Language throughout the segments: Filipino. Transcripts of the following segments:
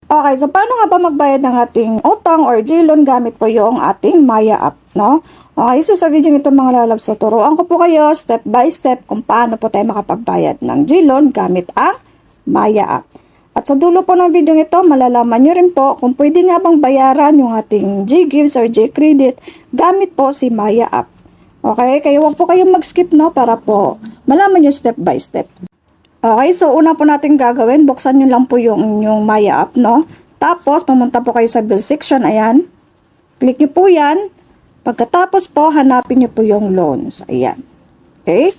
Okay, so paano nga ba magbayad ng ating utang or G-loan gamit po yung ating Maya app, no? Okay, so sa video ito mga lalabs, so turuan ko po kayo step by step kung paano po tayo makapagbayad ng G-loan gamit ang Maya app. At sa dulo po ng video ito, malalaman nyo rin po kung pwede nga bang bayaran yung ating G-Gives or G-Credit gamit po si Maya app. Okay, kaya huwag po kayong mag-skip, no, para po malaman nyo step by step. Okay, so una po natin gagawin, buksan nyo lang po yung inyong Maya app, no? Tapos, pumunta po kayo sa bill section, ayan. Click nyo po yan. Pagkatapos po, hanapin nyo po yung loans, ayan. Okay?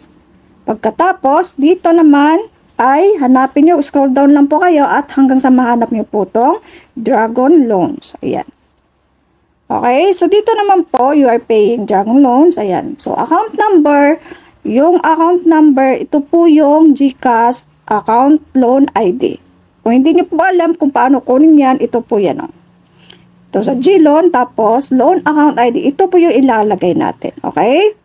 Pagkatapos, dito naman ay hanapin nyo, scroll down lang po kayo at hanggang sa mahanap nyo po itong Dragon Loans, ayan. Okay, so dito naman po, you are paying Dragon Loans, ayan. So, account number, yung account number, ito po yung GCash account loan ID. Kung hindi nyo po alam kung paano kunin yan, ito po yan. Oh. Ito sa G-Loan, tapos loan account ID, ito po yung ilalagay natin. Okay?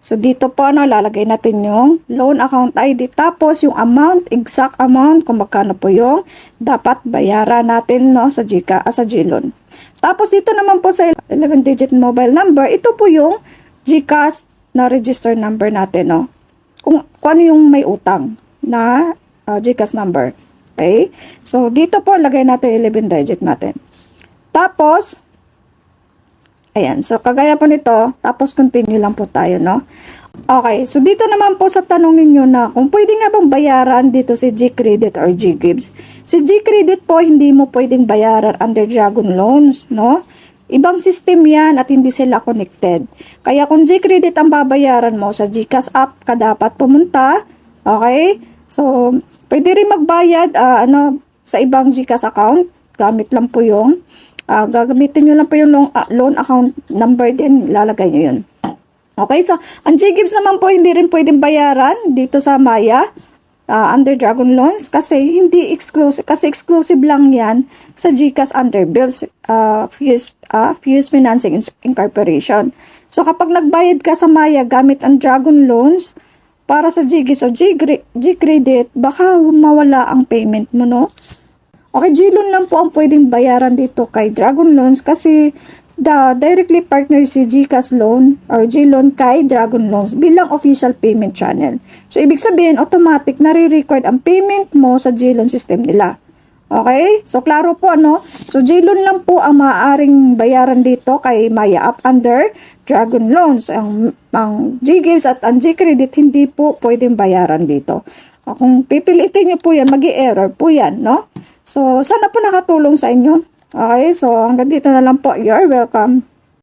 So dito po, lalagay natin yung loan account ID, tapos yung amount, exact amount, kung magkano po yung dapat bayaran natin, no, sa G-Loan. Tapos dito naman po sa 11-digit mobile number, ito po yung GCash na register number natin, no? Kung ano yung may utang na GCash number. Okay? So, dito po, lagay natin 11-digit natin. Tapos, ayan. So, kagaya po nito, tapos continue lang po tayo, no? Okay. So, dito naman po sa tanong ninyo na kung pwede nga bang bayaran dito si G-Credit or G-Gives. Si G-Credit po, hindi mo pwedeng bayaran under Dragon Loans, no? Ibang system yan at hindi sila connected. Kaya kung G-Credit ang babayaran mo sa GCash app ka dapat pumunta. Okay? So, pwede rin magbayad sa ibang GCash account. Gamit lang po yung, gagamitin nyo lang po yung loan account number din. Lalagay nyo yun. Okay? So, ang G-Gives naman po hindi rin pwedeng bayaran dito sa Maya. Under Dragon Loans kasi hindi exclusive, kasi exclusive lang yan sa GCash under bills Fuse Financing Incorporation. So kapag nagbayad ka sa Maya gamit ang Dragon Loans para sa G-Gives o G-Credit, baka mawala ang payment mo, no? Okay, G-Loan lang po ang pwedeng bayaran dito kay Dragon Loans kasi directly partner si GCash Loan or G-Loan kay Dragon Loans bilang official payment channel. So, ibig sabihin, automatic nare-record ang payment mo sa G-Loan system nila. Okay? So, klaro po, no? So, G-Loan lang po ang maaaring bayaran dito kay Maya app under Dragon Loans. Ang G-Gives at ang G-Credit hindi po pwedeng bayaran dito. Kung pipilitin nyo po yan, mag-i-error po yan, no? So, sana po nakatulong sa inyo. Okay, so hanggang dito na lang po. You're welcome.